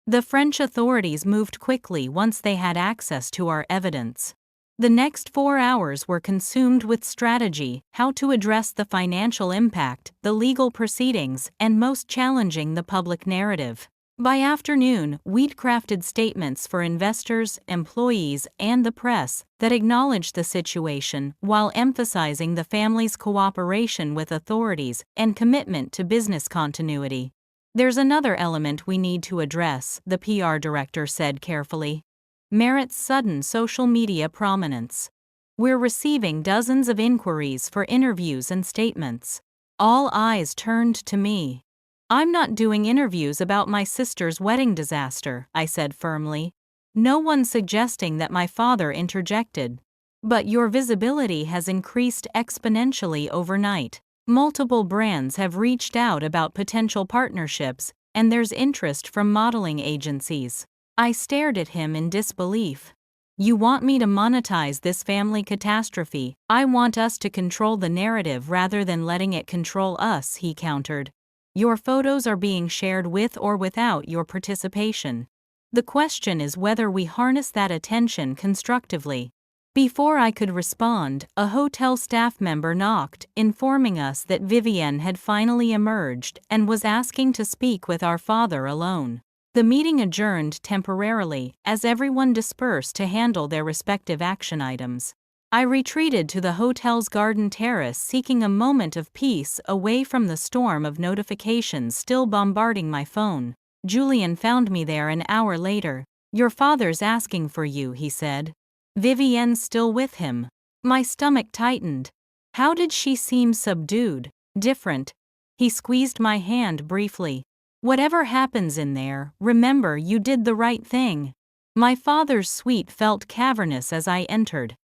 The French authorities moved quickly once they had access to our evidence." The next 4 hours were consumed with strategy, how to address the financial impact, the legal proceedings, and most challenging, the public narrative. By afternoon, we'd crafted statements for investors, employees, and the press that acknowledged the situation while emphasizing the family's cooperation with authorities and commitment to business continuity. "There's another element we need to address," the PR director said carefully. "Merritt's sudden social media prominence. We're receiving dozens of inquiries for interviews and statements." All eyes turned to me. "I'm not doing interviews about my sister's wedding disaster," I said firmly. No one suggesting that my father interjected. "But your visibility has increased exponentially overnight. Multiple brands have reached out about potential partnerships, and there's interest from modeling agencies." I stared at him in disbelief. "You want me to monetize this family catastrophe? I want us to control the narrative rather than letting it control us," he countered. "Your photos are being shared with or without your participation. The question is whether we harness that attention constructively." Before I could respond, a hotel staff member knocked, informing us that Vivienne had finally emerged and was asking to speak with our father alone. The meeting adjourned temporarily, as everyone dispersed to handle their respective action items. I retreated to the hotel's garden terrace, seeking a moment of peace away from the storm of notifications still bombarding my phone. Julian found me there an hour later. "Your father's asking for you," he said. "Vivienne's still with him." My stomach tightened. How did she seem subdued, different? He squeezed my hand briefly. "Whatever happens in there, remember you did the right thing." My father's suite felt cavernous as I entered.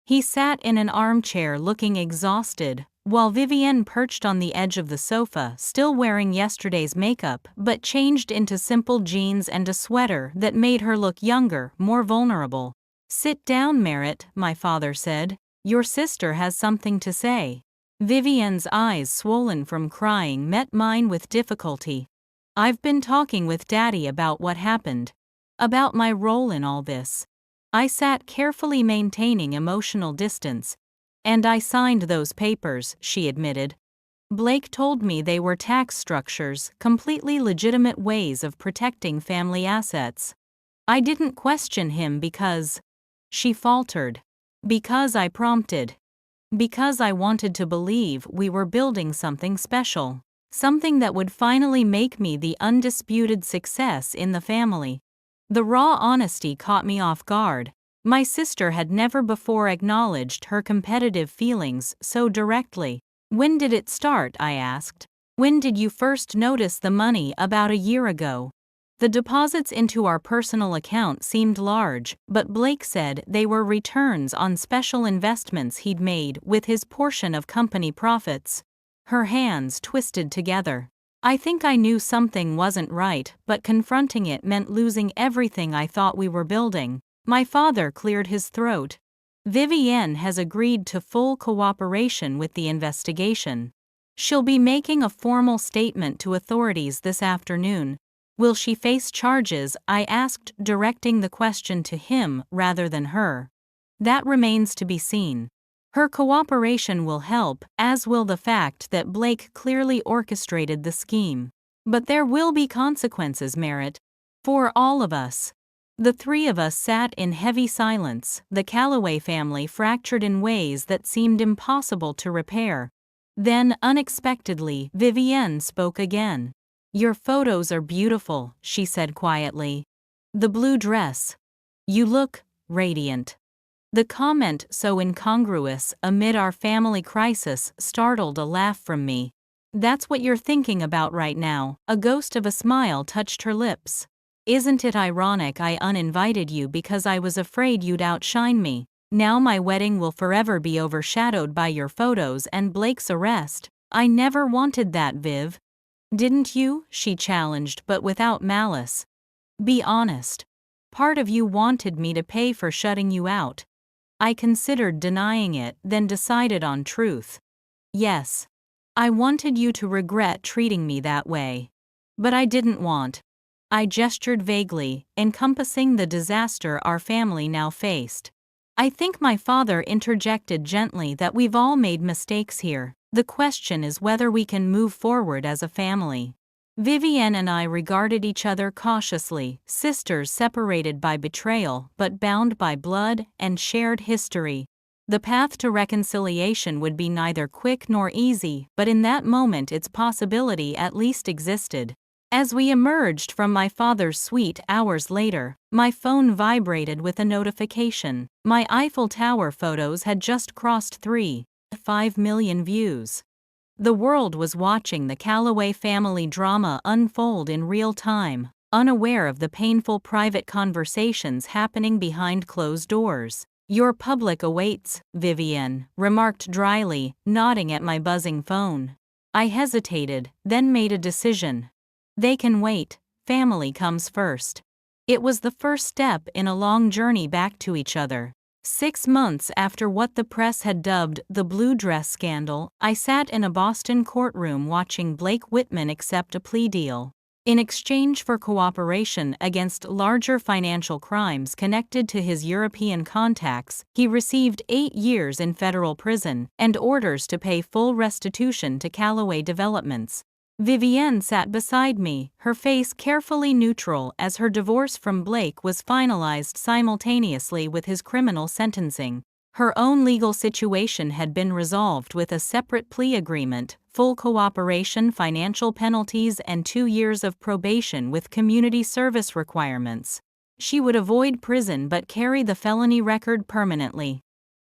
He sat in an armchair looking exhausted, while Vivienne perched on the edge of the sofa, still wearing yesterday's makeup but changed into simple jeans and a sweater that made her look younger, more vulnerable. "Sit down, Merritt," my father said. "Your sister has something to say." Vivienne's eyes, swollen from crying, met mine with difficulty. "I've been talking with Daddy about what happened. About my role in all this." I sat, carefully maintaining emotional distance. "And I signed those papers," she admitted. "Blake told me they were tax structures, completely legitimate ways of protecting family assets. I didn't question him because—" she faltered. "Because I prompted. Because I wanted to believe we were building something special. Something that would finally make me the undisputed success in the family." The raw honesty caught me off guard. My sister had never before acknowledged her competitive feelings so directly. "When did it start?" I asked. "When did you first notice the money?" "About a year ago." The deposits into our personal account seemed large, but Blake said they were returns on special investments he'd made with his portion of company profits. Her hands twisted together. I think I knew something wasn't right, but confronting it meant losing everything I thought we were building. My father cleared his throat. "Vivienne has agreed to full cooperation with the investigation. She'll be making a formal statement to authorities this afternoon." "Will she face charges?" I asked, directing the question to him rather than her. "That remains to be seen. Her cooperation will help, as will the fact that Blake clearly orchestrated the scheme. But there will be consequences, Merritt. For all of us." The three of us sat in heavy silence, the Calloway family fractured in ways that seemed impossible to repair. Then, unexpectedly, Vivienne spoke again. "Your photos are beautiful," she said quietly. "The blue dress. You look radiant." The comment, so incongruous amid our family crisis, startled a laugh from me. "That's what you're thinking about right now." A ghost of a smile touched her lips. "Isn't it ironic I uninvited you because I was afraid you'd outshine me? Now my wedding will forever be overshadowed by your photos and Blake's arrest." "I never wanted that, Viv." "Didn't you?" she challenged, but without malice. "Be honest. Part of you wanted me to pay for shutting you out." I considered denying it, then decided on truth. "Yes. I wanted you to regret treating me that way. But I didn't want." I gestured vaguely, encompassing the disaster our family now faced. "I think," my father interjected gently, "that we've all made mistakes here. The question is whether we can move forward as a family." Vivienne and I regarded each other cautiously, sisters separated by betrayal but bound by blood and shared history. The path to reconciliation would be neither quick nor easy, but in that moment its possibility at least existed. As we emerged from my father's suite hours later, my phone vibrated with a notification. My Eiffel Tower photos had just crossed 3.5 million views. The world was watching the Calloway family drama unfold in real time, unaware of the painful private conversations happening behind closed doors. "Your public awaits," Vivienne remarked dryly, nodding at my buzzing phone. I hesitated, then made a decision. "They can wait. Family comes first." It was the first step in a long journey back to each other. 6 months after what the press had dubbed the blue dress scandal, I sat in a Boston courtroom watching Blake Whitman accept a plea deal. In exchange for cooperation against larger financial crimes connected to his European contacts, he received 8 years in federal prison and orders to pay full restitution to Calloway Developments. Vivienne sat beside me, her face carefully neutral as her divorce from Blake was finalized simultaneously with his criminal sentencing. Her own legal situation had been resolved with a separate plea agreement, full cooperation, financial penalties, and 2 years of probation with community service requirements. She would avoid prison but carry the felony record permanently.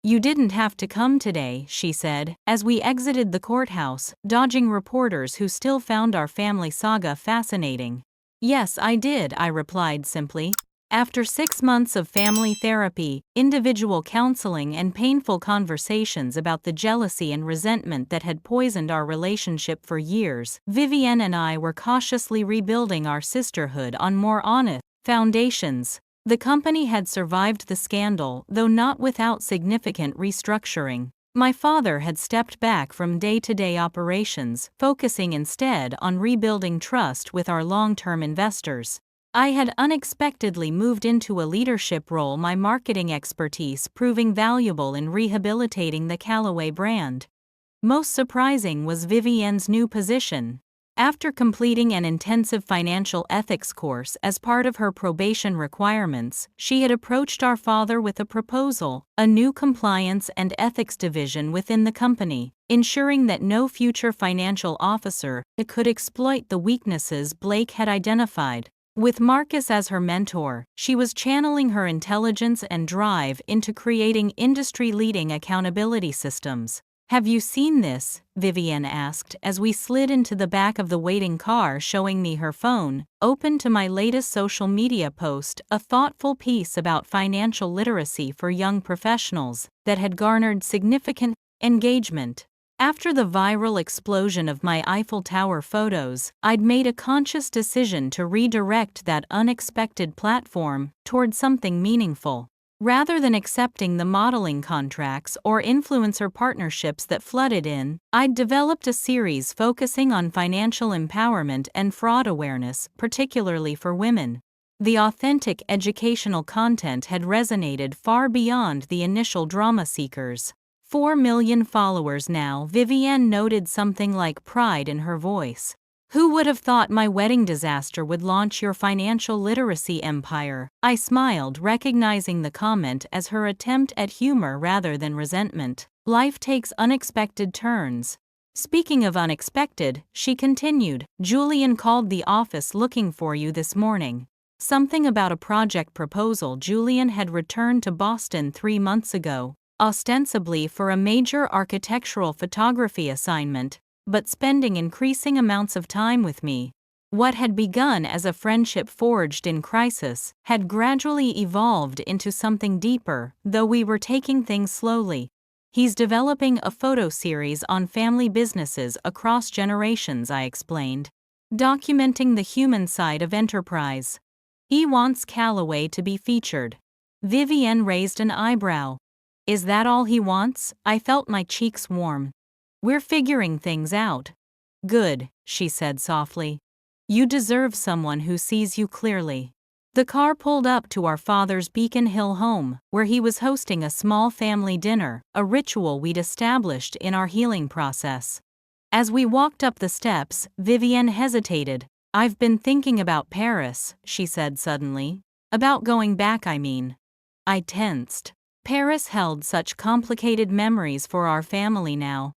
"You didn't have to come today," she said, as we exited the courthouse, dodging reporters who still found our family saga fascinating. "Yes, I did," I replied simply. After 6 months of family therapy, individual counseling, and painful conversations about the jealousy and resentment that had poisoned our relationship for years, Vivienne and I were cautiously rebuilding our sisterhood on more honest foundations. The company had survived the scandal, though not without significant restructuring. My father had stepped back from day-to-day operations, focusing instead on rebuilding trust with our long-term investors. I had unexpectedly moved into a leadership role, my marketing expertise proving valuable in rehabilitating the Callaway brand. Most surprising was Vivienne's new position. After completing an intensive financial ethics course as part of her probation requirements, she had approached our father with a proposal: a new compliance and ethics division within the company, ensuring that no future financial officer could exploit the weaknesses Blake had identified. With Marcus as her mentor, she was channeling her intelligence and drive into creating industry-leading accountability systems. "Have you seen this?" Vivienne asked as we slid into the back of the waiting car, showing me her phone, open to my latest social media post, a thoughtful piece about financial literacy for young professionals that had garnered significant engagement. After the viral explosion of my Eiffel Tower photos, I'd made a conscious decision to redirect that unexpected platform toward something meaningful. Rather than accepting the modeling contracts or influencer partnerships that flooded in, I'd developed a series focusing on financial empowerment and fraud awareness, particularly for women. The authentic educational content had resonated far beyond the initial drama seekers. 4 million followers now, Vivienne noted, something like pride in her voice. "Who would have thought my wedding disaster would launch your financial literacy empire?" I smiled, recognizing the comment as her attempt at humor rather than resentment. "Life takes unexpected turns." Speaking of unexpected, she continued, "Julian called the office looking for you this morning. Something about a project proposal." Julian had returned to Boston 3 months ago, ostensibly for a major architectural photography assignment, but spending increasing amounts of time with me. What had begun as a friendship forged in crisis had gradually evolved into something deeper, though we were taking things slowly. "He's developing a photo series on family businesses across generations," I explained, "documenting the human side of enterprise. He wants Callaway to be featured." Vivienne raised an eyebrow. "Is that all he wants?" I felt my cheeks warm. "We're figuring things out." "Good," she said softly. "You deserve someone who sees you clearly." The car pulled up to our father's Beacon Hill home, where he was hosting a small family dinner, a ritual we'd established in our healing process. As we walked up the steps, Vivienne hesitated. "I've been thinking about Paris," she said suddenly. "About going back, I mean." I tensed. Paris held such complicated memories for our family now.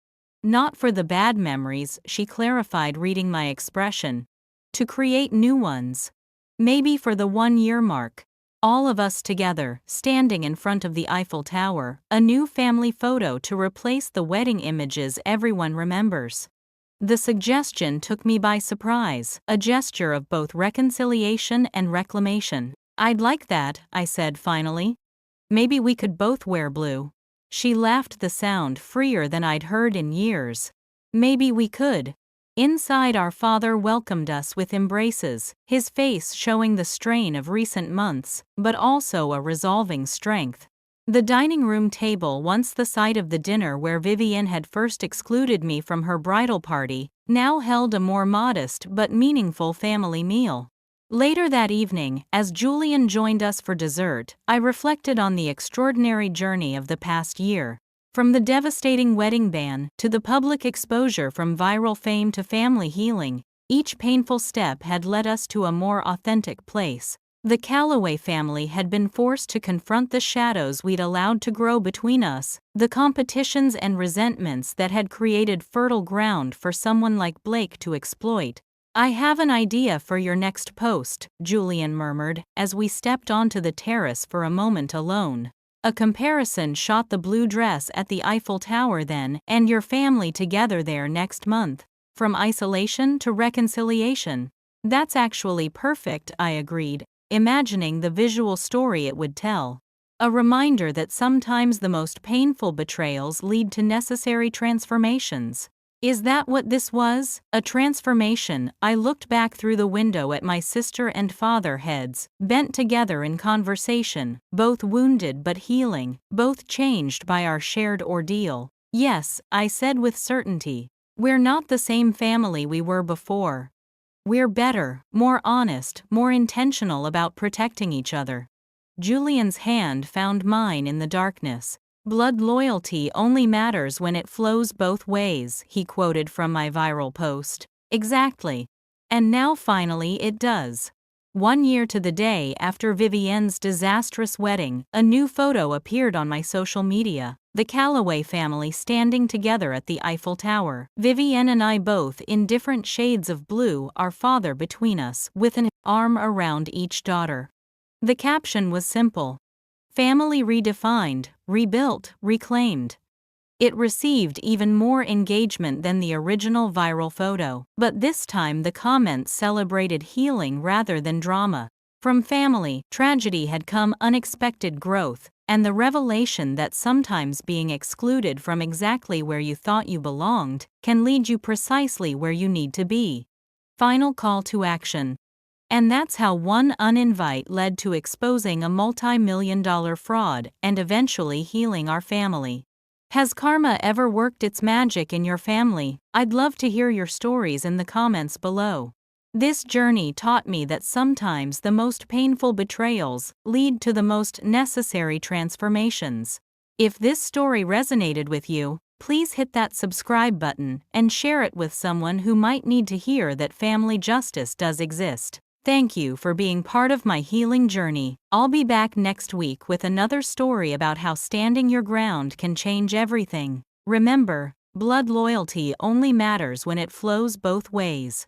"Not for the bad memories," she clarified, reading my expression. "To create new ones. Maybe for the 1-year mark. All of us together, standing in front of the Eiffel Tower, a new family photo to replace the wedding images everyone remembers." The suggestion took me by surprise, a gesture of both reconciliation and reclamation. "I'd like that," I said finally. "Maybe we could both wear blue." She laughed, the sound freer than I'd heard in years. "Maybe we could." Inside, our father welcomed us with embraces, his face showing the strain of recent months, but also a resolving strength. The dining room table, once the site of the dinner where Vivienne had first excluded me from her bridal party, now held a more modest but meaningful family meal. Later that evening, as Julian joined us for dessert, I reflected on the extraordinary journey of the past year. From the devastating wedding ban to the public exposure, from viral fame to family healing, each painful step had led us to a more authentic place. The Calloway family had been forced to confront the shadows we'd allowed to grow between us, the competitions and resentments that had created fertile ground for someone like Blake to exploit. "I have an idea for your next post," Julian murmured, as we stepped onto the terrace for a moment alone. "A comparison shot the blue dress at the Eiffel Tower then, and your family together there next month. From isolation to reconciliation." "That's actually perfect," I agreed, imagining the visual story it would tell. A reminder that sometimes the most painful betrayals lead to necessary transformations. Is that what this was? A transformation? I looked back through the window at my sister and father, heads bent together in conversation, both wounded but healing, both changed by our shared ordeal. "Yes," I said with certainty. "We're not the same family we were before. We're better, more honest, more intentional about protecting each other." Julian's hand found mine in the darkness. "Blood loyalty only matters when it flows both ways," he quoted from my viral post. Exactly. And now finally it does. 1 year to the day after Vivienne's disastrous wedding, a new photo appeared on my social media. The Calloway family standing together at the Eiffel Tower. Vivienne and I both in different shades of blue, our father between us, with an arm around each daughter. The caption was simple: "Family redefined, rebuilt, reclaimed." It received even more engagement than the original viral photo, but this time the comments celebrated healing rather than drama. From family, tragedy had come unexpected growth, and the revelation that sometimes being excluded from exactly where you thought you belonged can lead you precisely where you need to be. Final call to action. And that's how one uninvite led to exposing a multi-million-dollar fraud and eventually healing our family. Has karma ever worked its magic in your family? I'd love to hear your stories in the comments below. This journey taught me that sometimes the most painful betrayals lead to the most necessary transformations. If this story resonated with you, please hit that subscribe button and share it with someone who might need to hear that family justice does exist. Thank you for being part of my healing journey. I'll be back next week with another story about how standing your ground can change everything. Remember, blood loyalty only matters when it flows both ways.